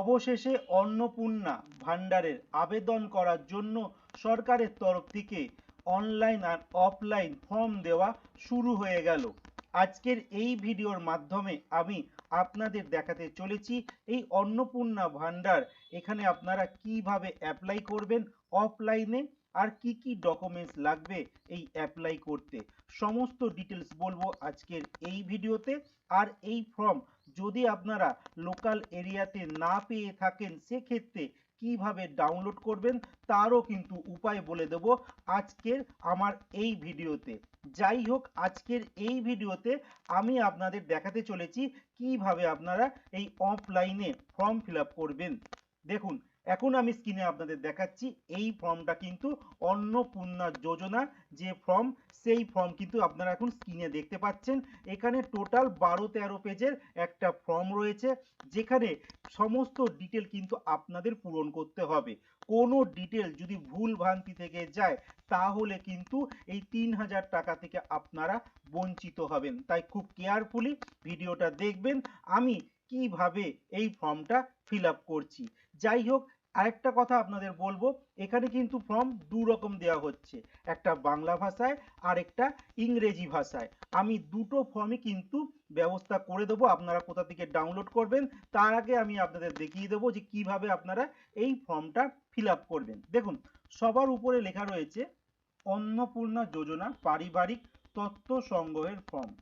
অবশেষে অন্নপূর্ণা ভান্ডারের আবেদন করার জন্য সরকারের তরফ থেকে অনলাইন আর অফলাইন ফর্ম দেওয়া শুরু হয়ে গেল। আজকের এই ভিডিওর মাধ্যমে আমি আপনাদের দেখাতে চলেছি এই অন্নপূর্ণা ভান্ডার এখানে আপনারা কিভাবে অ্যাপ্লাই করবেন অফলাইনে, আর কি কি ডকুমেন্টস লাগবে এই অ্যাপ্লাই করতে, সমস্ত ডিটেলস বলবো আজকের এই ভিডিওতে। আর এই ফর্ম যদি আপনারা লোকাল এরিয়াতে না পেয়ে থাকেন সেক্ষেত্রে কিভাবে ডাউনলোড করবেন তারও কিন্তু উপায় বলে দেব আজকের আমার এই ভিডিওতে। যাই হোক, আজকের এই ভিডিওতে আমি আপনাদের দেখাতে চলেছি কিভাবে আপনারা এই অফলাইনে ফর্ম ফিল আপ করবেন। দেখুন, এখন আমি স্ক্রিনে আপনাদের দেখাচ্ছি এই ফর্মটা কিন্তু অন্নপূর্ণা যোজনা যে ফর্ম, সেই ফর্ম কিন্তু আপনারা এখন স্ক্রিনে দেখতে পাচ্ছেন। এখানে টোটাল 12-13 পেজের একটা ফর্ম রয়েছে, যেখানে সমস্ত ডিটেল কিন্তু আপনাদের পূরণ করতে হবে। কোনো ডিটেল যদি ভুল ভ্রান্তি থেকে যায় তাহলে কিন্তু এই 3000 টাকা থেকে আপনারা বঞ্চিত হবেন। তাই খুব কেয়ারফুলি ভিডিওটা দেখবেন আমি কিভাবে এই ফর্মটা ফিল আপ করছি। যাই হোক, আরেকটা কথা আপনাদের বলবো, এখানে কিন্তু ফর্ম দু রকম দেওয়া হচ্ছে, একটা বাংলা ভাষায় আর একটা ইংরেজি ভাষায়। আমি দুটো ফর্মই কিন্তু ব্যবস্থা করে দেবো, আপনারা কোথা থেকে ডাউনলোড করবেন তার আগে আমি আপনাদের দেখিয়ে দেবো যে কিভাবে আপনারা এই ফর্মটা ফিল আপ করবেন। দেখুন, সবার উপরে লেখা রয়েছে অন্নপূর্ণা যোজনা পারিবারিক তথ্য সংগ্রহের ফর্ম।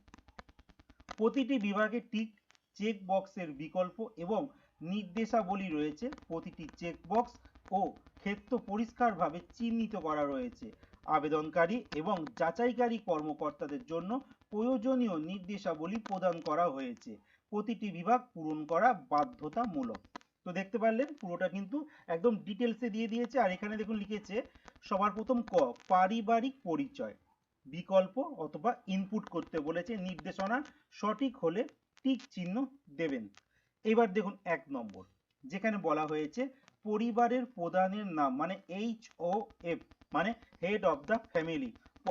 প্রতিটি বিভাগে টিক চেক বক্সের বিকল্প এবং নির্দেশাবলী রয়েছে। প্রতিটি চেক বক্স ও ক্ষেত্র পরিষ্কারভাবে চিহ্নিত করা রয়েছে। আবেদনকারী এবং যাচাইকারী কর্মকর্তাদের জন্য প্রয়োজনীয় নির্দেশাবলী প্রদান করা হয়েছে। প্রতিটি বিভাগ পূরণ করা বাধ্যতামূলক। তো দেখতে পারলেন পুরোটা কিন্তু একদম ডিটেলসে দিয়ে দিয়েছে। আর এখানে দেখুন লিখেছে সবার প্রথম ক, পারিবারিক পরিচয় বিকল্প অথবা ইনপুট করতে বলেছে। নির্দেশনা সঠিক হলে টিক চিহ্ন দেবেন। এবার দেখুন 1 নম্বর, যেখানে বলা হয়েছে পরিবারের প্রধানের নাম মানে HOF মানে হেড অফ দ্য ফ্যামিলি।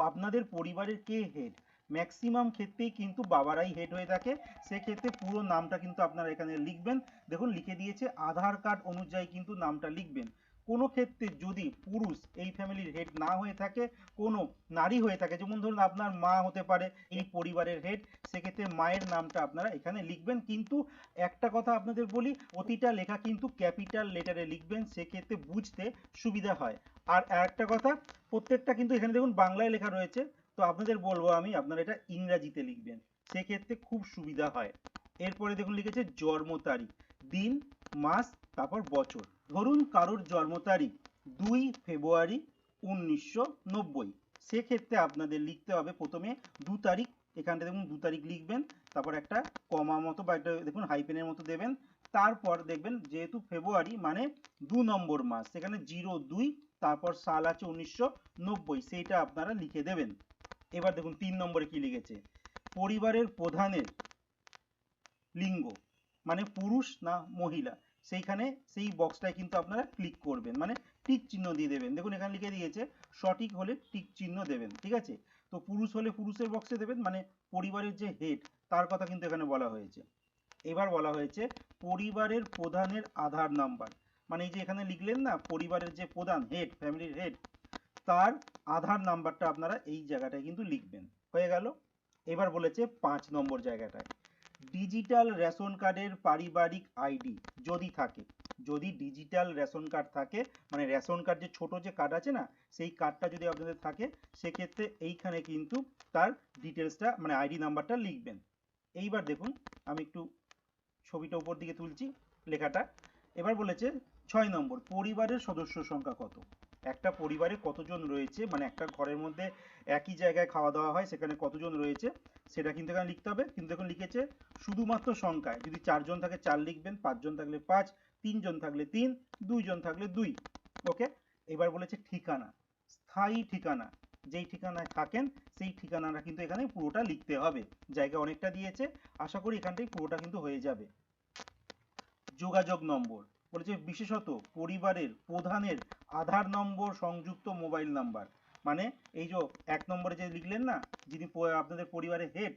আপনাদের পরিবারের কে হেড? ম্যাক্সিমাম ক্ষেত্রেই কিন্তু বাবারাই হেড হয়ে থাকে, সেক্ষেত্রে পুরো নামটা কিন্তু আপনারা এখানে লিখবেন। দেখুন লিখে দিয়েছে আধার কার্ড অনুযায়ী কিন্তু নামটা লিখবেন। কোনো ক্ষেত্রে যদি পুরুষ এই ফ্যামিলির হেড না হয়ে থাকে, কোনো নারী হয়ে থাকে, যেমন ধরুন আপনার মা হতে পারে এই পরিবারের হেড, সেক্ষেত্রে মায়ের নামটা আপনারা এখানে লিখবেন। কিন্তু একটা কথা আপনাদের বলি, প্রতিটা লেখা কিন্তু ক্যাপিটাল লেটারে লিখবেন, সেক্ষেত্রে বুঝতে সুবিধা হয়। আর একটা কথা, প্রত্যেকটা কিন্তু এখানে দেখুন বাংলায় লেখা রয়েছে, তো আপনাদের বলবো আমি আপনারা এটা ইংরাজিতে লিখবেন, সেক্ষেত্রে খুব সুবিধা হয়। এরপরে দেখুন লিখেছে জন্ম তারিখ, দিন, মাস, তারপর বছর। ধরুন কারোর জন্ম তারিখ 2 ফেব্রুয়ারি 1990, সেক্ষেত্রে আপনাদের লিখতে হবে প্রথমে 2 তারিখ। এখানটা দেখুন 2 তারিখ লিখবেন, তারপর একটা কমা মতো বা একটা দেখুন হাইপেনের মতো দেবেন। তারপর দেখবেন যেহেতু ফেব্রুয়ারি মানে 2 নম্বর মাস, সেখানে 02, তারপর সাল আছে 1990, সেইটা আপনারা লিখে দেবেন। এবার দেখুন 3 নম্বরে কি লিখেছে, পরিবারের প্রধানের লিঙ্গ মানে পুরুষ না মহিলা, সেইখানে সেই বক্সটায় কিন্তু আপনারা ক্লিক করবেন, মানে টিক চিহ্ন দিয়ে দেবেন। দেখুন এখানে লিখে দিয়েছে সঠিক হলে টিক চিহ্ন দেবেন, ঠিক আছে? তো পুরুষ হলে পুরুষের বক্সে দেবেন, মানে পরিবারের যে হেড তার কথা কিন্তু এখানে বলা হয়েছে। এবার বলা হয়েছে পরিবারের প্রধানের আধার নাম্বার, মানে এই যে এখানে লিখলেন না পরিবারের যে প্রধান হেড, ফ্যামিলির হেড, তার আধার নাম্বারটা আপনারা এই জায়গাটায় কিন্তু লিখবেন। হয়ে গেল। এবার বলেছে 5 নম্বর জায়গাটায় ডিজিটাল রেশন কার্ডের পারিবারিক আইডি যদি থাকে, যদি ডিজিটাল রেশন কার্ড থাকে, মানে রেশন কার্ড যে ছোট যে কার্ড আছে না, সেই কার্ডটা যদি আপনাদের থাকে সেক্ষেত্রে এইখানে কিন্তু তার ডিটেলসটা মানে আইডি নাম্বারটা লিখবেন। এইবার দেখুন আমি একটু ছবিটা উপর দিকে তুলছি লেখাটা। এবার বলেছে 6 নম্বর, পরিবারের সদস্য সংখ্যা কত? একটা পরিবারে কতজন রয়েছে, মানে একটা ঘরের মধ্যে একই জায়গায় খাওয়া দাওয়া হয় সেখানে কতজন রয়েছে সেটা কিন্তু এখানে লিখতে হবে। কিন্তু এখন লিখেছে শুধুমাত্র সংখ্যায়, যদি 4 জন থাকে 4 লিখবেন, 5 জন থাকলে 5, 3 জন থাকলে 3, 2 জন থাকলে 2। ওকে। এবার বলেছে ঠিকানা, স্থায়ী ঠিকানা, যেই ঠিকানায় থাকেন সেই ঠিকানাটা কিন্তু এখানে পুরোটা লিখতে হবে। জায়গা অনেকটা দিয়েছে, আশা করি এখানটাই পুরোটা কিন্তু হয়ে যাবে। যোগাযোগ নম্বর বলেছে বিশেষত পরিবারের প্রধানের আধার নম্বর সংযুক্ত মোবাইল নাম্বার, মানে এই যে 1 নম্বরে যে লিখলেন না যিনি আপনাদের পরিবারের হেড,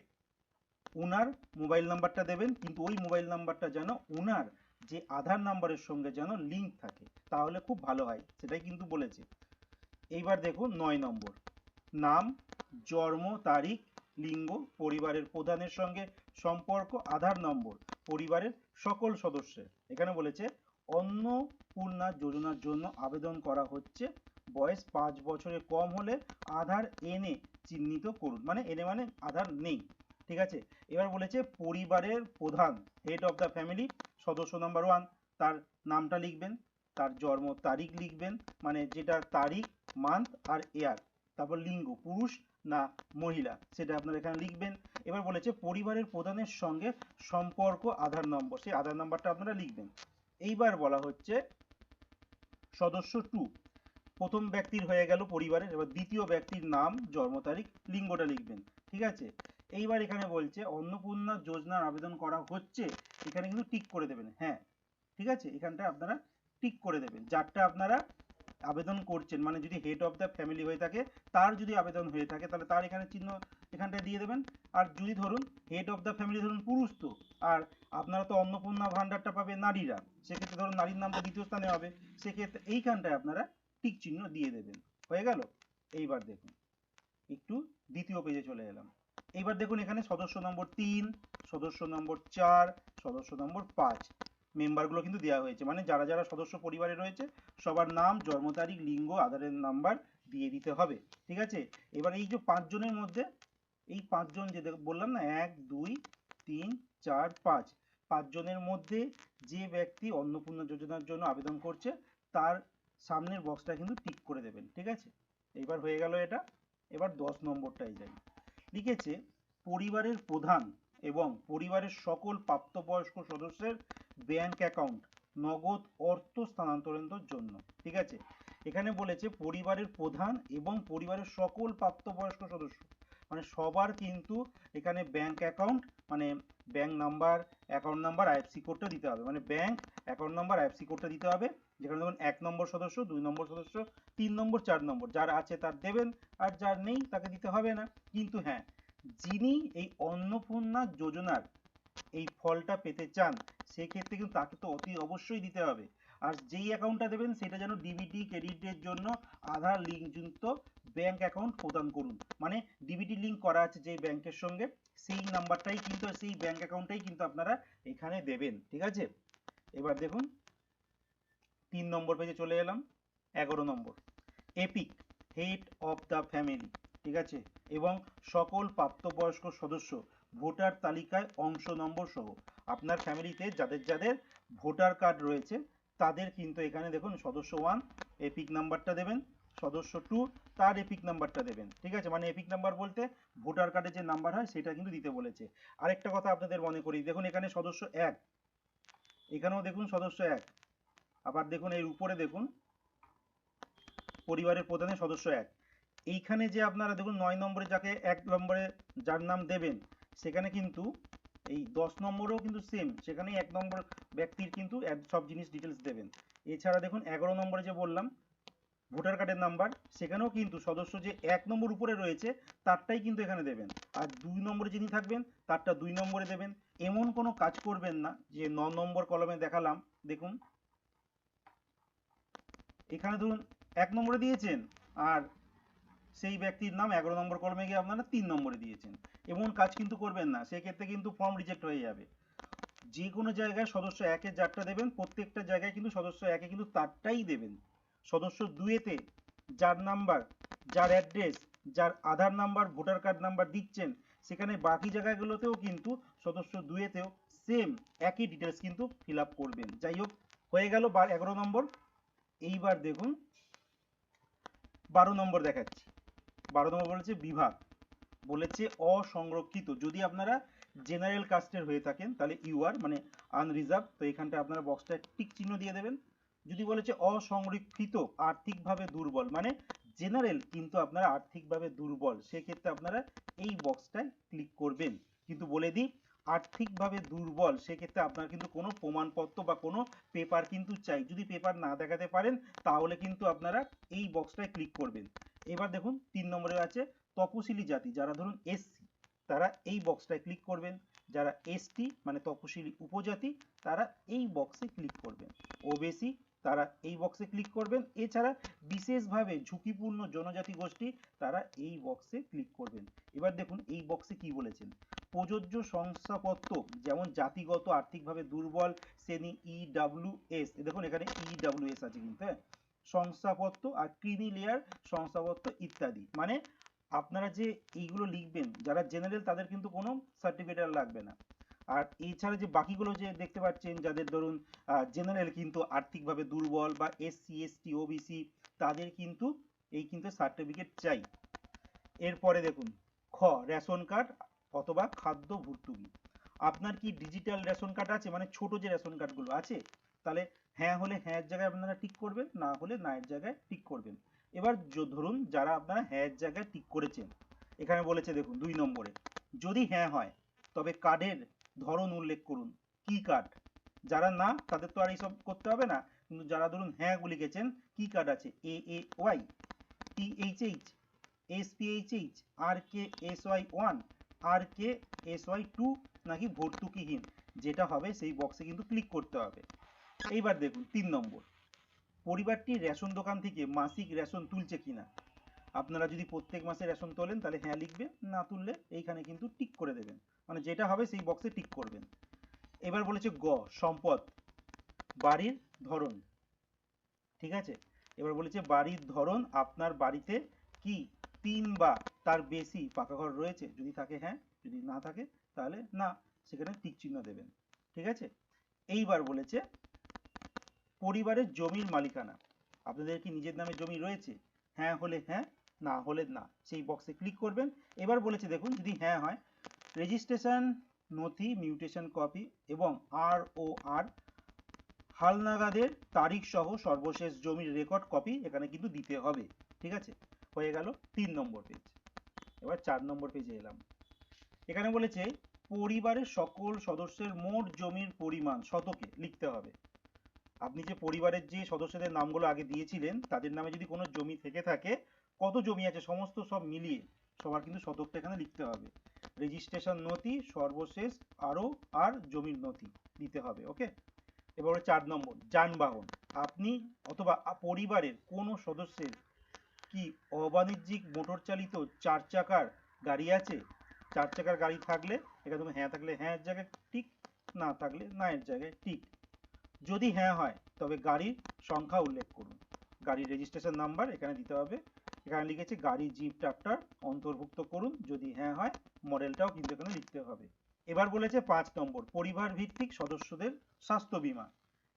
ওনার মোবাইল নাম্বারটা দেবেন, কিন্তু ওই মোবাইল নাম্বারটা যেন ওনার যে আধার নাম্বারের সঙ্গে যেন লিঙ্ক থাকে, তাহলে খুব ভালো হয়, সেটাই কিন্তু বলেছে। এইবার দেখুন 9 নম্বর, নাম, জন্ম তারিখ, লিঙ্গ, পরিবারের প্রধানের সঙ্গে সম্পর্ক, আধার নম্বর, পরিবারের সকল সদস্যের। এখানে বলেছে অন্নপূর্ণা যোজনার জন্য আবেদন করা হচ্ছে, বয়স 5 বছরের কম হলে আধার এনে চিহ্নিত করুন, মানে এনে মানে আধার নেই, ঠিক আছে। এবার বলেছে পরিবারের প্রধান, হেড অফ দ্য ফ্যামিলি, সদস্য নাম্বার 1, তার নামটা লিখবেন, তার জন্ম তারিখ লিখবেন, মানে যেটা তারিখ, মান্থ আর ইয়ার, তারপর লিঙ্গ পুরুষ না মহিলা সেটা আপনারা এখানে লিখবেন। এবার বলেছে পরিবারের প্রধানের সঙ্গে সম্পর্ক, আধার নম্বর, সেই আধার নাম্বারটা আপনারা লিখবেন। এইবার বলা হচ্ছে সদস্য 2, প্রথম ব্যক্তির হয়ে গেল পরিবারের, এবার দ্বিতীয় ব্যক্তির নাম, জন্ম তারিখ, লিঙ্গটা লিখবেন, ঠিক আছে। এইবার এখানে বলছে অন্নপূর্ণা যোজনার আবেদন করা হচ্ছে, এখানে কিন্তু টিক করে দেবেন, হ্যাঁ ঠিক আছে, এখানটা আপনারা টিক করে দেবেন। যারটা আপনারা আবেদন করছেন, মানে যদি হেড অফ দ্য ফ্যামিলি হয়ে থাকে, তার যদি আবেদন হয়ে থাকে তাহলে তার এখানে চিহ্ন এখানটায় দিয়ে দেবেন। আর যদি ধরুন হেড অফ দ্য ফ্যামিলি ধরুন পুরুষ, তো আর আপনারা তো অন্নপূর্ণা ভান্ডারটা পাবে নারীরা, সেক্ষেত্রে ধরুন নারীর নামটা দ্বিতীয় স্থানে হবে, সেক্ষেত্রে এইখানটায় আপনারা টিক চিহ্ন দিয়ে দেবেন, হয়ে গেল। এইবার দেখুন একটু দ্বিতীয় পেজে চলে এলাম। এইবার দেখুন এখানে সদস্য নম্বর 3, সদস্য নম্বর 4, সদস্য নম্বর 5 মেম্বারগুলো কিন্তু দেওয়া হয়েছে, মানে যারা যারা সদস্য পরিবারে রয়েছে সবার নাম, জন্ম তারিখ, লিঙ্গ, আধারের নাম্বার দিয়ে দিতে হবে, ঠিক আছে। এবার এই যে 5 জনের মধ্যে, এই 5 জন যে বললাম না 1 2 3 4 5 জনের মধ্যে যে ব্যক্তি অন্নপূর্ণা যোজনার জন্য আবেদন করছে তার সামনের বক্সটা কিন্তু টিক করে দেবেন, ঠিক আছে। এইবার হয়ে গেল এটা। এবার 10 নম্বরটাই যাই, লিখেছে পরিবারের প্রধান এবং পরিবারের সকল প্রাপ্তবয়স্ক সদস্যের ব্যাংক অ্যাকাউন্ট নগদ অর্থ স্থানান্তরের জন্য, ঠিক আছে। এখানে বলেছে পরিবারের প্রধান এবং পরিবারের সকল প্রাপ্তবয়স্ক সদস্য, মানে সবার কিন্তু এখানে ব্যাংক অ্যাকাউন্ট, মানে bank number, account number, IFC কোডটা দিতে হবে, মানে ব্যাংক অ্যাকাউন্ট নাম্বার, আইএফসি কোডটা দিতে হবে। যেখানে ধরুন 1 নম্বর সদস্য, 2 নম্বর সদস্য, 3 নম্বর, 4 নম্বর, যার আছে তার দেবেন, আর যার নেই তাকে দিতে হবে না। কিন্তু হ্যাঁ, যিনি এই অন্নপূর্ণা যোজনার এই ফলটা পেতে চান সেক্ষেত্রে কিন্তু তাকে তো অতি অবশ্যই দিতে হবে। আর যেই অ্যাকাউন্টটা দেবেন সেটা যেন ডিবিটি ক্রেডিটের জন্য আধার লিঙ্কযুক্ত ব্যাংক অ্যাকাউন্ট প্রদান করুন, মানে ডিবিটি লিঙ্ক করা আছে যে ব্যাংকের সঙ্গে, সেই নাম্বারটাই কিন্তু, সেই ব্যাংক অ্যাকাউন্টটাই কিন্তু আপনারা এখানে দেবেন, ঠিক আছে। এবার দেখুন 3 নম্বর পেজে চলে এলাম। 11 নম্বর, epic, head of the family, ঠিক আছে, এবং সকল প্রাপ্তবয়স্ক সদস্য ভোটার তালিকায় অংশ নম্বর সহ, আপনার ফ্যামিলিতে যাদের যাদের ভোটার কার্ড রয়েছে তাদের কিন্তু এখানে দেখুন সদস্য 1 এপিক নাম্বারটা দেবেন, সদস্য 2 তার এপিক নাম্বারটা দেবেন, ঠিক আছে। মানে এপিক নাম্বার বলতে ভোটার কার্ডে যে নাম্বার হয় সেটা কিন্তু দিতে বলেছে। আরেকটা কথা আপনাদের মনে করি, দেখুন এখানে সদস্য 1, এখানেও দেখুন সদস্য 1, আবার দেখুন এর উপরে দেখুন পরিবারের প্রধানের সদস্য 1, এইখানে যে আপনারা দেখুন 9 নম্বরে যাকে 1 নম্বরে যার নাম দেবেন সেখানে কিন্তু এই 10 নম্বরেও কিন্তু সেম, সেখানে 1 নম্বর ব্যক্তির কিন্তু সব জিনিস ডিটেলস দেবেন। এছাড়া দেখুন 11 নম্বরে যে বললাম ভোটার কার্ডের নাম্বার, সেখানেও কিন্তু সদস্য যে 1 নম্বর উপরে রয়েছে তারটাই কিন্তু এখানে দেবেন, আর 2 নম্বরে যিনি থাকবেন তারটা 2 নম্বরে দেবেন। এমন কোনো কাজ করবেন না যে 9 নম্বর কলমে দেখালাম, দেখুন এখানে ধরুন 1 নম্বরে দিয়েছেন আর সেই ব্যক্তির নাম 11 নম্বর কলমে গিয়ে আপনারা 3 নম্বরে দিয়েছেন, এমন কাজ কিন্তু করবেন না, সেক্ষেত্রে কিন্তু ফর্ম রিজেক্ট হয়ে যাবে। যে কোনো জায়গায় সদস্য 1-এ যারটা দেবেন প্রত্যেকটা জায়গায় কিন্তু সদস্য 1-এ কিন্তু তারটাই দেবেন। সদস্য 2-এতে যার নাম্বার, যার অ্যাড্রেস, যার আধার নাম্বার, ভোটার কার্ড নাম্বার দিচ্ছেন সেখানে বাকি জায়গাগুলোতেও কিন্তু সদস্য 2-এতেও সেম একই ডিটেলস কিন্তু ফিল আপ করবেন। যাই হোক, হয়ে গেল 11 নম্বর। এইবার দেখুন 12 নম্বর দেখাচ্ছি। 12 নম্বর বলেছে বিভাগ, বলেছে অসংরক্ষিত, যদি আপনারা জেনারেল কাস্টের হয়ে থাকেন তাহলে ইউআর মানে আনরিজার্ভ, তো এখানটা আপনারা বক্সটা টিক চিহ্ন দিয়ে দেবেন। যদি বলেছে অসংরক্ষিত আর্থিকভাবে দুর্বল, মানে জেনারেল কিন্তু আপনারা আর্থিকভাবে দুর্বল, সেক্ষেত্রে আপনারা এই বক্সটায় ক্লিক করবেন। কিন্তু বলে দিই আর্থিকভাবে দুর্বল সেক্ষেত্রে আপনার কিন্তু কোনো প্রমাণপত্র বা কোনো পেপার কিন্তু চাই, যদি পেপার না দেখাতে পারেন তাহলে কিন্তু আপনারা এই বক্সটায় ক্লিক করবেন। এবার দেখুন 3 নম্বরে আছে তপশিলি জাতি, যারা ধরুন এসসি তারা এই বক্সটায় ক্লিক করবেন, যারা এসটি মানে তপশিলি উপজাতি তারা এই বক্সে ক্লিক করবেন। ওবিসি তারা এই বক্সে ক্লিক করবেন। এছাড়া বিশেষভাবে ঝুঁকিপূর্ণ জনজাতি গোষ্ঠী তারা এই বক্সে ক্লিক করবেন। এবার দেখুন এই বক্সে কি বলেছেন, প্রযোজ্য শংসাপত্র যেমন জাতিগত আর্থিকভাবে দুর্বল শ্রেণী ইডাব্লিউএস, দেখুন এখানে ইডাব্লিউএস আছে কিন্তু, হ্যাঁ, শংসাপত্র আর ক্রিমি লেয়ার শংসাপত্র ইত্যাদি। মানে আপনারা যে এইগুলো লিখবেন যারা জেনারেল তাদের কিন্তু কোনো সার্টিফিকেট লাগবে না। আর এছাড়া যে বাকিগুলো যে দেখতে পাচ্ছেন যাদের ধরুন জেনারেল কিন্তু আর্থিকভাবে দুর্বল বা এসসি এসটি ওবিসি তাদের কিন্তু এই কিন্তু সার্টিফিকেট চাই। এরপরে দেখুন খ, রেশন কার্ড অথবা খাদ্য ভর্তুকি। আপনার কি ডিজিটাল রেশন কার্ড আছে, মানে ছোট যে রেশন কার্ডগুলো আছে? তাহলে হ্যাঁ হলে হ্যাঁ এর জায়গায় আপনারা টিক করবেন, না হলে না এর জায়গায় টিক করবেন। এবার ধরুন যারা আপনারা হ্যাঁ এর জায়গায় টিক করেছেন, এখানে বলেছে দেখুন 2 নম্বরে, যদি হ্যাঁ হয় তবে কার্ডের ধরন উল্লেখ করুন, কি কার্ড। যারা না তাদের তো আর এইসব করতে হবে না, কিন্তু যারা ধরুন হ্যাঁ লিখেছেন কি কার্ড আছে, AAY, THH, SPHH, RKSY1, RKSY2 নাকি ভর্তুকিহীন, যেটা হবে সেই বক্সে কিন্তু ক্লিক করতে হবে। এইবার দেখুন 3 নম্বর, পরিবারটি রেশন দোকান থেকে মাসিক রেশন তুলছে কিনা। আপনারা যদি প্রত্যেক মাসে রেশন তোলেন তাহলে হ্যাঁ লিখবেন, না তুললে এইখানে কিন্তু টিক করে দেবেন, মানে যেটা হবে সেই বক্সে টিক করবেন। এবার বলেছে গ, সম্পদ, বাড়ির ধরন, ঠিক আছে। এবার বলেছে বাড়ির ধরন, আপনার বাড়িতে কি 3 বা তার বেশি পাকা ঘর রয়েছে, যদি থাকে হ্যাঁ, যদি না থাকে তাহলে না, সেখানে টিক চিহ্ন দেবেন, ঠিক আছে। এইবার বলেছে পরিবারের জমির মালিকানা, আপনাদের কি নিজের নামে জমি রয়েছে, হ্যাঁ হলে হ্যাঁ, না হলে না, সেই বক্সে ক্লিক করবেন। এবার বলেছে দেখুন যদি হ্যাঁ হয়, রেজিস্ট্রেশন নথি, মিউটেশন কপি এবং ROR হালনাগাদের তারিখ সহ সর্বশেষ জমির রেকর্ড কপি এখানে কিন্তু দিতে হবে, ঠিক আছে। হয়ে গেল 3 নম্বর পেজ। এবার 4 নম্বর পেজে এলাম। এখানে বলেছে পরিবারের সকল সদস্যের মোট জমির পরিমাণ শতকে লিখতে হবে। আপনি যে পরিবারের যে সদস্যদের নামগুলো আগে দিয়েছিলেন তাদের নামে যদি কোনো জমি থেকে থাকে, কত জমি আছে সমস্ত সব মিলিয়ে সবার কিন্তু শতকটা এখানে লিখতে হবে। রেজিস্ট্রেশন নথি, সর্বশেষ আর জমির নথি দিতে হবে, ওকে। এবারে 4 নম্বর, যানবাহন, আপনি অথবা পরিবারের কোনো সদস্যের কি অবাণিজ্যিক মোটর চালিত 4 চাকার গাড়ি আছে। 4 চাকার গাড়ি থাকলে এখানে তুমি হ্যাঁ থাকলে হ্যাঁ এর জায়গায় টিক, না থাকলে না এর জায়গায় টিক। যদি হ্যাঁ হয় তবে গাড়ির সংখ্যা উল্লেখ করুন, গাড়ির রেজিস্ট্রেশন নাম্বার এখানে দিতে হবে। এখানে লিখেছে গাড়ি, জিপ, ট্রাক্টর অন্তর্ভুক্ত করুন, যদি হ্যাঁ হয় মডেলটাও কিন্তু এখানে লিখতে হবে। এবার বলেছে 5 নম্বর, পরিবার ভিত্তিক সদস্যদের স্বাস্থ্য বীমা,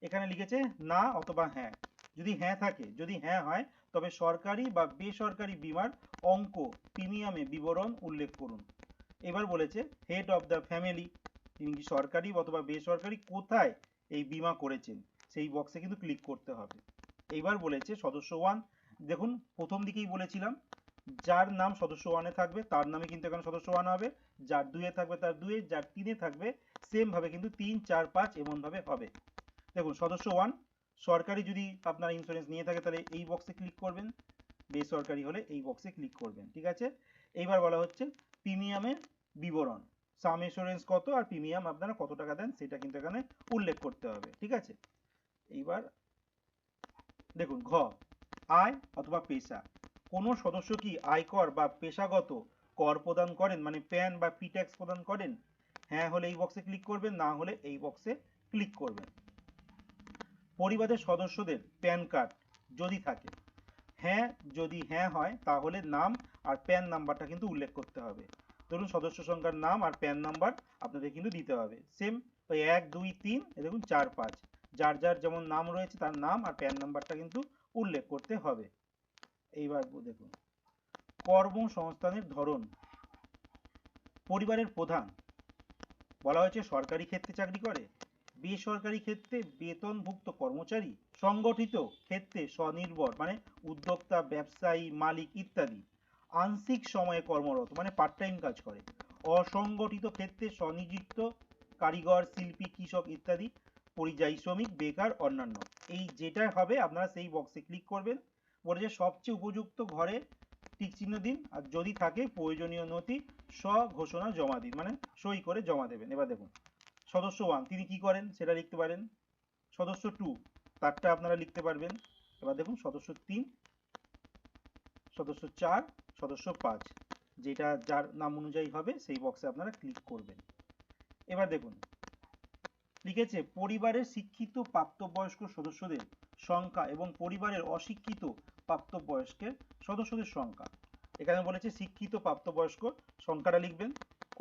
এখানে লিখেছে না অথবা হ্যাঁ। যদি হ্যাঁ থাকে, যদি হ্যাঁ হয় তবে সরকারি বা বেসরকারি বীমার অঙ্ক, প্রিমিয়ামে বিবরণ উল্লেখ করুন। এবার বলেছে হেড অফ দ্য ফ্যামিলি, তিনি কি সরকারি অথবা বেসরকারি কোথায় এই বীমা করেছেন, সেই বক্সে কিন্তু ক্লিক করতে হবে। এইবার বলেছে সদস্য 1, দেখুন প্রথম দিকেই বলেছিলাম যার নাম সদস্য 1-এ থাকবে তার নামে কিন্তু এখানে সদস্য 1 হবে, যার 2-এ থাকবে তার 2-এ, যার 3-এ থাকবে সেম ভাবে কিন্তু 3, 4, 5 এমন ভাবে হবে। দেখুন সদস্য 1 সরকারি যদি আপনার ইন্স্যুরেন্স নিয়ে থাকে তাহলে এই বক্সে ক্লিক করবেন, বেসরকারি হলে এই বক্সে ক্লিক করবেন, ঠিক আছে। এইবার বলা হচ্ছে প্রিমিয়ামের বিবরণ, সাম ইন্স্যুরেন্স কত আর প্রিমিয়াম আপনারা কত টাকা দেন সেটা কিন্তু এখানে উল্লেখ করতে হবে, ঠিক আছে। এইবার দেখুন ঘ, আয় অথবা পেশা, কোনো সদস্য কি আয়কর বা পেশাগত কর প্রদান করেন, মানে প্যান বা পি ট্যাক্স প্রদান করেন, হ্যাঁ হলে এই বক্সে ক্লিক করবেন, না হলে এই বক্সে ক্লিক করবেন। পরিবারের সদস্যদের প্যান কার্ড যদি থাকে, হ্যাঁ যদি হ্যাঁ হয় তাহলে নাম আর প্যান নাম্বারটা কিন্তু উল্লেখ করতে হবে। ধরুন সদস্য সংখ্যার নাম আর প্যান নাম্বার আপনাদের কিন্তু দিতে হবে সেম, ওই 1, 2, 3 দেখুন 4, 5 যার যার যেমন নাম রয়েছে তার নাম আর প্যান নাম্বারটা কিন্তু উল্লেখ করতে হবে। এইবার দেখুন কর্মসংস্থানের ধরন, পরিবারের প্রধান বলা হয়েছে সরকারি ক্ষেত্রে চাকরি করে, বেসরকারি ক্ষেত্রে বেতনভুক্ত কর্মচারী, সংগঠিত ক্ষেত্রে স্বনির্ভর মানে উদ্যোক্তা, ব্যবসায়ী, মালিক ইত্যাদি, আংশিক সময়ে কর্মরত মানে পার্ট টাইম কাজ করে, অসংগঠিত ক্ষেত্রে স্বনিযুক্ত, কারিগর, শিল্পী, কৃষক ইত্যাদি, পরিযায়ী শ্রমিক, বেকার, অন্যান্য। এই যেটা হবে আপনারা সেই বক্সে ক্লিক করবেন। বলেছে সবচেয়ে উপযুক্ত ঘরে টিক চিহ্ন দিন, আর যদি থাকে প্রয়োজনীয় নথি স্বঘোষণা জমা দিন, মানে সই করে জমা দেবেন। এবার দেখুন সদস্য 1 তিনি কি করেন সেটা লিখতে পারেন। সদস্য 2 তারটা আপনারা লিখতে পারবেন। এবার দেখুন সদস্য 3, সদস্য 4, সদস্য 5, যেটা যার নাম অনুযায়ী হবে সেই বক্সে আপনারা ক্লিক করবেন। এবার দেখুন লিখেছে পরিবারের শিক্ষিত প্রাপ্তবয়স্ক সদস্যদের সংখ্যা এবং পরিবারের অশিক্ষিত প্রাপ্তবয়স্কের সদস্যদের সংখ্যা। এখানে বলেছে শিক্ষিত প্রাপ্তবয়স্ক সংখ্যাটা লিখবেন,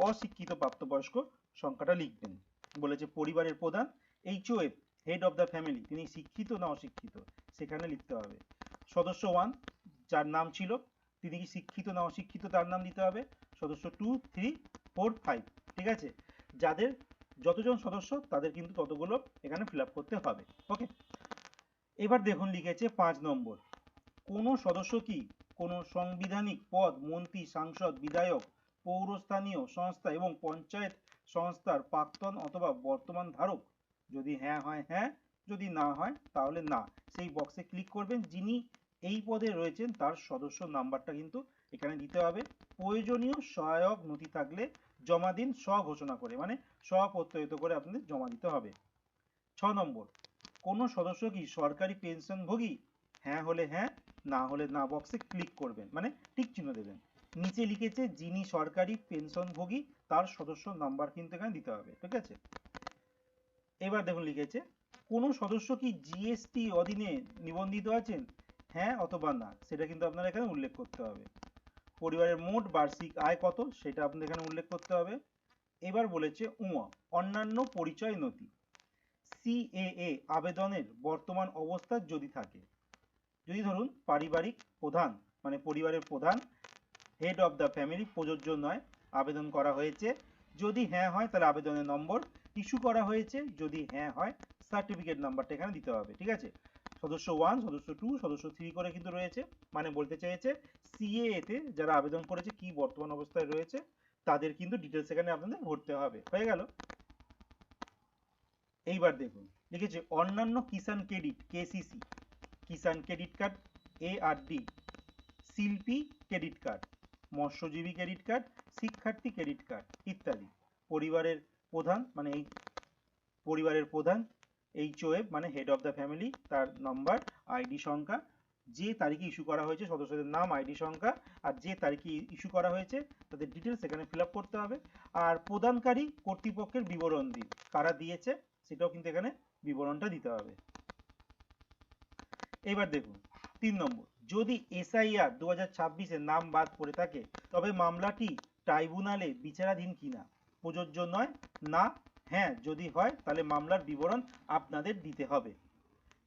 অশিক্ষিত প্রাপ্তবয়স্ক সংখ্যাটা লিখবেন। বলেছে পরিবারের প্রধান HOF head of the family তিনি শিক্ষিত না অশিক্ষিত সেখানে লিখতে হবে। সদস্য 1 যার নাম ছিল তিনি কি শিক্ষিত না অশিক্ষিত তার নাম দিতে হবে। সদস্য 2, 3, 4, 5, ঠিক আছে, যাদের যতজন সদস্য তাদের কিন্তু ততগুলো এখানে ফিল আপ করতে হবে। ওকে, এবার দেখুন লিখেছে 5 নম্বর, কোন সদস্য কি কোন সাংবিধানিক পদ মন্ত্রী, সাংসদ, বিধায়ক, পৌরস্থানীয় সংস্থা এবং পঞ্চায়েত সংস্থার প্রাক্তন অথবা বর্তমান ধারক? যদি হ্যাঁ হয় হ্যাঁ, যদি না হয় তাহলে না। সেই বক্সে ক্লিক করবেন। যিনি এই পদে রয়েছেন তার সদস্য নাম্বারটা কিন্তু এখানে দিতে হবে। প্রয়োজনীয় সহায়ক নথি থাকলে জমা দিন স্বঘোষণা করে, মানে স্বপ্রত্যয়িত করে আপনাদের জমা দিতে হবে। 6 নম্বর, কোন সদস্য কি সরকারি পেনশনভোগী? হ্যাঁ হলে হ্যাঁ, না হলে না বক্সে ক্লিক করবেন, মানে টিক চিহ্ন দেবেন। নিচে লিখেছে যিনি সরকারি পেনশনভোগী তার সদস্য নাম্বার কিন্তু এখানে দিতে হবে, ঠিক আছে। এবার দেখুন লিখেছে কোন সদস্য কি জিএসটি অধীনে নিবন্ধিত আছেন? হ্যাঁ অথবা না, সেটা কিন্তু আপনারা এখানে উল্লেখ করতে হবে। পরিবারের মোট বার্ষিক আয় কত সেটা আপনাদের এখানে উল্লেখ করতে হবে। এবার বলেছে অন্যান্য পরিচয় নথি। CAA আবেদনের বর্তমান অবস্থা যদি থাকে, যদি ধরুন পারিবারিক প্রধান মানে পরিবারের প্রধান হেড অফ দ্য ফ্যামিলি প্রযোজ্য নয়, আবেদন করা হয়েছে, যদি হ্যাঁ হয় তাহলে আবেদনের নম্বর, ইস্যু করা হয়েছে, যদি হ্যাঁ হয় সার্টিফিকেট নাম্বারটা এখানে দিতে হবে, ঠিক আছে। সদস্য 1, সদস্য 2, সদস্য 3 করে কিন্তু রয়েছে, মানে বলতে চেয়েছে CAA তে যারা আবেদন করেছে কি বর্তমান অবস্থায় রয়েছে তাদের কিন্তু ডিটেলস এখানে আপনাদের ভরতে হবে। হয়ে গেল। এইবার দেখুন লিখেছে অন্যান্য কিষাণ ক্রেডিট KCC, কিষাণ ক্রেডিট কার্ড ARD, শিল্পী ক্রেডিট কার্ড, মৎস্যজীবী ক্রেডিট কার্ড, শিক্ষার্থী ক্রেডিট কার্ড ইত্যাদি। পরিবারের প্রধান মানে এই পরিবারের প্রধান HOF মানে হেড অফ দ্য ফ্যামিলি তার নাম্বার, আইডি সংখ্যা, যে তারিখে ইস্যু করা হয়েছে সদস্যদের নাম, আইডি সংখ্যা, আর যে তারিখে ইস্যু করা হয়েছে তাদের ডিটেলস এখানে ফিল আপ করতে হবে। আর প্রদানকারী কর্তৃপক্ষের বিবরণ দিন, কারা দিয়েছে সেটাও কিন্তু এখানে বিবরণটা দিতে হবে। এবার দেখুন 3 নম্বর, যদি SIR 2026-এর নাম বাদ পড়ে থাকে তবে মামলাটি ট্রাইব্যুনালে বিচারাধীন কিনা? প্রযোজ্য নয়, না, হ্যাঁ যদি হয় তাহলে মামলার বিবরণ আপনাদের দিতে হবে।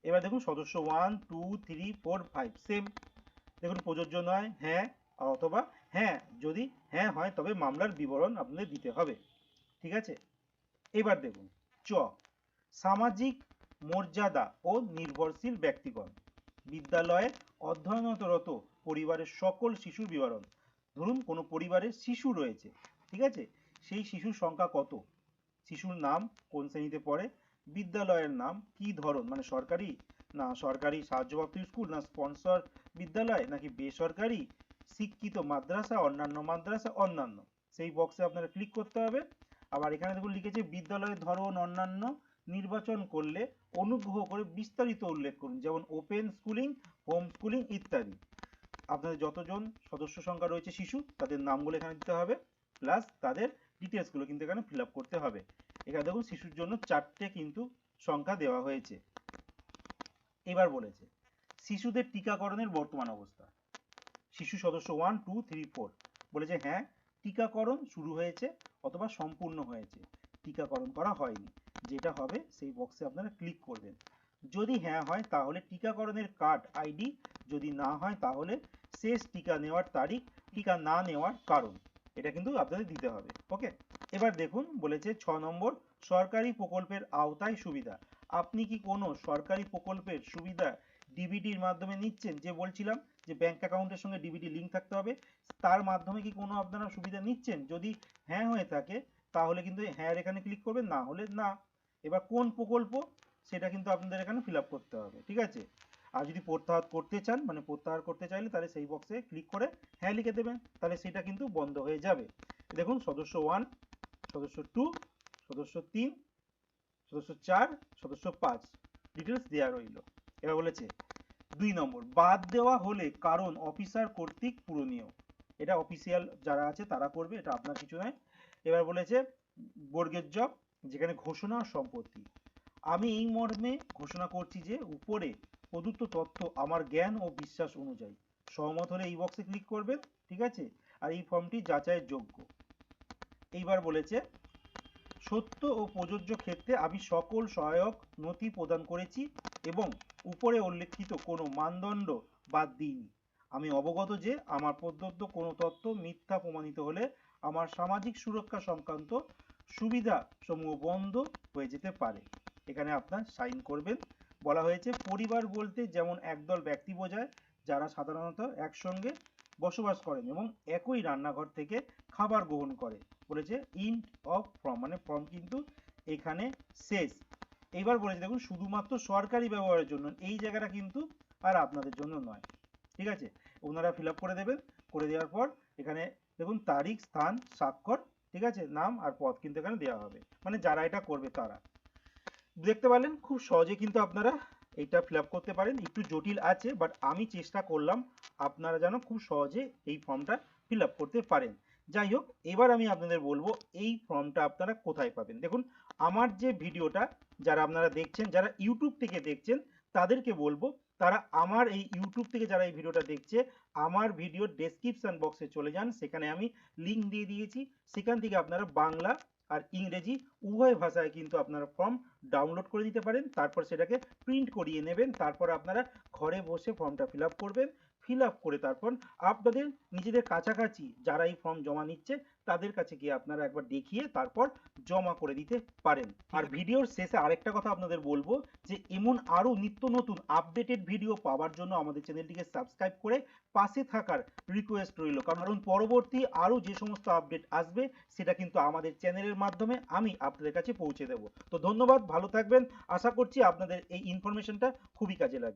এবার দেখুন সদস্য 1, 2, 3, 4, 5 সেম। দেখুন প্রযোজ্য নয় হ্যাঁ, অথবা হ্যাঁ যদি হ্যাঁ হয় তবে মামলার বিবরণ আপনাদের দিতে হবে, ঠিক আছে। এবার দেখুন সামাজিক মর্যাদা ও নির্ভরশীল ব্যক্তিগণ বিদ্যালয়ে অধ্যয়নরত পরিবারের সকল শিশুর বিবরণ। ধরুন কোনো পরিবারে শিশু রয়েছে, ঠিক আছে, সেই শিশুর সংখ্যা কত, শিশুর নাম, কোন শ্রেণীতে পড়ে, বিদ্যালয়ের নাম, কি ধরন মানে সরকারি না সরকারি সাহায্যপ্রাপ্ত স্কুল না স্পন্সর বিদ্যালয় নাকি বেসরকারি, শিক্ষিত মাদ্রাসা, অন্যান্য মাদ্রাসা, অন্যান্য, সেই বক্সে আপনারা ক্লিক করতে হবে। আবার এখানে দেখুন লিখেছে বিদ্যালয়ের ধরন অন্যান্য নির্বাচন করলে অনুগ্রহ করে বিস্তারিত উল্লেখ করুন, যেমন ওপেন স্কুলিং, হোম স্কুলিং ইত্যাদি। আপনাদের যতজন সদস্য সংখ্যা রয়েছে শিশু তাদের নামগুলো এখানে দিতে হবে, প্লাস তাদের ডিটেলসগুলো কিন্তু এখানে ফিল আপ করতে হবে। এখানে দেখুন শিশুর জন্য 4টে কিন্তু সংখ্যা দেওয়া হয়েছে। এবার বলেছে শিশুদের টিকাকরণের বর্তমান অবস্থা। শিশু সদস্য 1, 2, 3, 4 বলেছে হ্যাঁ টিকাকরণ শুরু হয়েছে অথবা সম্পূর্ণ হয়েছে, টিকাকরণ করা হয়নি, যেটা হবে সেই বক্সে আপনারা ক্লিক করবেন। যদি হ্যাঁ হয় তাহলে টিকাকরণের কার্ড আইডি, যদি না হয় তাহলে শেষ টিকা নেওয়ার তারিখ, টিকা না নেওয়ার কারণ, এটা কিন্তু আপনাদের দিতে হবে। ওকে, এবার দেখুন বলেছে 6 নম্বর সরকারি প্রকল্পের আওতায় সুবিধা। আপনি কি কোনো সরকারি প্রকল্পের সুবিধা ডিবিটির মাধ্যমে নিচ্ছেন? যে বলছিলাম যে ব্যাংক অ্যাকাউন্টের সঙ্গে ডিবিটি লিঙ্ক থাকতে হবে, তার মাধ্যমে কি কোনো আপনারা সুবিধা নিচ্ছেন? যদি হ্যাঁ হয়ে থাকে তাহলে কিন্তু হ্যাঁ এখানে ক্লিক করবেন, না হলে না। এবার কোন প্রকল্প সেটা কিন্তু আপনাদের এখানে ফিল আপ করতে হবে, ঠিক আছে। আর যদি প্রত্যাহার করতে চান মানে প্রত্যাহার করতে চাইলে তাহলে সেই বক্সে ক্লিক করে হ্যাঁ লিখে দেবেন, তাহলে সেটা কিন্তু বন্ধ হয়ে যাবে। দেখুন সদস্য 1, সদস্য 2, সদস্য 3, সদস্য 4, সদস্য 5 ডিটেলস দেওয়া রইল। এবার বলেছে 2 নম্বর, বাদ দেওয়া হলে কারণ অফিসার কর্তৃক পূরণীয়। এটা অফিসিয়াল যারা আছে তারা করবে, এটা আপনার কিছু নয়। এবার বলেছে বর্গের জব, যেখানে ঘোষণা সম্পত্তি। আমি এই মর্মে ঘোষণা করছি যে উপরে প্রদত্ত তথ্য আমার জ্ঞান ও বিশ্বাস অনুযায়ী। সহমত হলে এই বক্সে ক্লিক করবেন, ঠিক আছে। আর এই ফর্মটি যাচাইয়ের যোগ্য। এইবার বলেছে সত্য ও প্রযোজ্য ক্ষেত্রে আমি সকল সহায়ক নথি প্রদান করেছি এবং উপরে উল্লেখিত কোনো মানদণ্ড বাদ দিইনি। আমি অবগত যে আমার প্রদত্ত কোনো তথ্য মিথ্যা প্রমাণিত হলে আমার সামাজিক সুরক্ষা সংক্রান্ত সুবিধা সমূহ বন্ধ হয়ে যেতে পারে। এখানে আপনার সাইন করবেন। বলা হয়েছে পরিবার বলতে যেমন একদল ব্যক্তি বোঝায় যারা সাধারণত একসঙ্গে বসবাস করেন এবং একই রান্নাঘর থেকে খাবার গ্রহণ করে। বলেছে ইন্ট অফ ফর্ম, মানে ফর্ম কিন্তু এখানে শেষ। এইবার বলেছে দেখুন শুধুমাত্র সরকারি ব্যবহারের জন্য, এই জায়গাটা কিন্তু আর আপনাদের জন্য নয়, ঠিক আছে। ওনারা ফিল আপ করে দেবেন। করে দেওয়ার পর এখানে দেখুন তারিখ, স্থান, স্বাক্ষর, ঠিক আছে, নাম আর পদ কিন্তু এখানে দেওয়া হবে, মানে যারা এটা করবে তারা। দেখতে পারলেন খুব সহজে কিন্তু আপনারা এইটা ফিল আপ করতে পারেন। একটু জটিল আছে, বাট আমি চেষ্টা করলাম আপনারা যেন খুব সহজে এই ফর্মটা ফিল আপ করতে পারেন। যাই হোক, এবার আমি আপনাদের বলবো এই ফর্মটা আপনারা কোথায় পাবেন। দেখুন আমার যে ভিডিওটা যারা আপনারা দেখছেন, যারা ইউটিউব থেকে দেখছেন তাদেরকে বলবো, তারা আমার এই ইউটিউব থেকে যারা এই ভিডিওটা দেখছে আমার ভিডিওর ডেসক্রিপশন বক্সে চলে যান, সেখানে আমি লিঙ্ক দিয়ে দিয়েছি। সেখান থেকে আপনারা বাংলা আর ইংরেজি উভয় ভাষায় কিন্তু আপনারা ফর্ম ডাউনলোড করে নিতে পারেন। তারপর সেটাকে প্রিন্ট করিয়ে নেবেন। তারপর আপনারা ঘরে বসে ফর্মটা ফিল আপ করবেন। ফিল আপ করে তারপর আপনাদের নিজেদের কাছাকাছি যারা এই ফর্ম জমা নিচ্ছে তাদের কাছে গিয়ে আপনারা একবার দেখিয়ে তারপর জমা করে দিতে পারেন। আর ভিডিওর শেষে আরেকটা কথা আপনাদের বলবো যে এমন আরো নিত্য নতুন আপডেটেড ভিডিও পাওয়ার জন্য আমাদের চ্যানেলটিকে সাবস্ক্রাইব করে পাশে থাকার রিকোয়েস্ট রইল, কারণ পরবর্তী আরো যে সমস্ত আপডেট আসবে সেটা কিন্তু আমাদের চ্যানেলের মাধ্যমে আমি আপনাদের কাছে পৌঁছে দেব। তো ধন্যবাদ, ভালো থাকবেন। আশা করছি আপনাদের এই ইনফরমেশনটা খুবই কাজে লাগবে।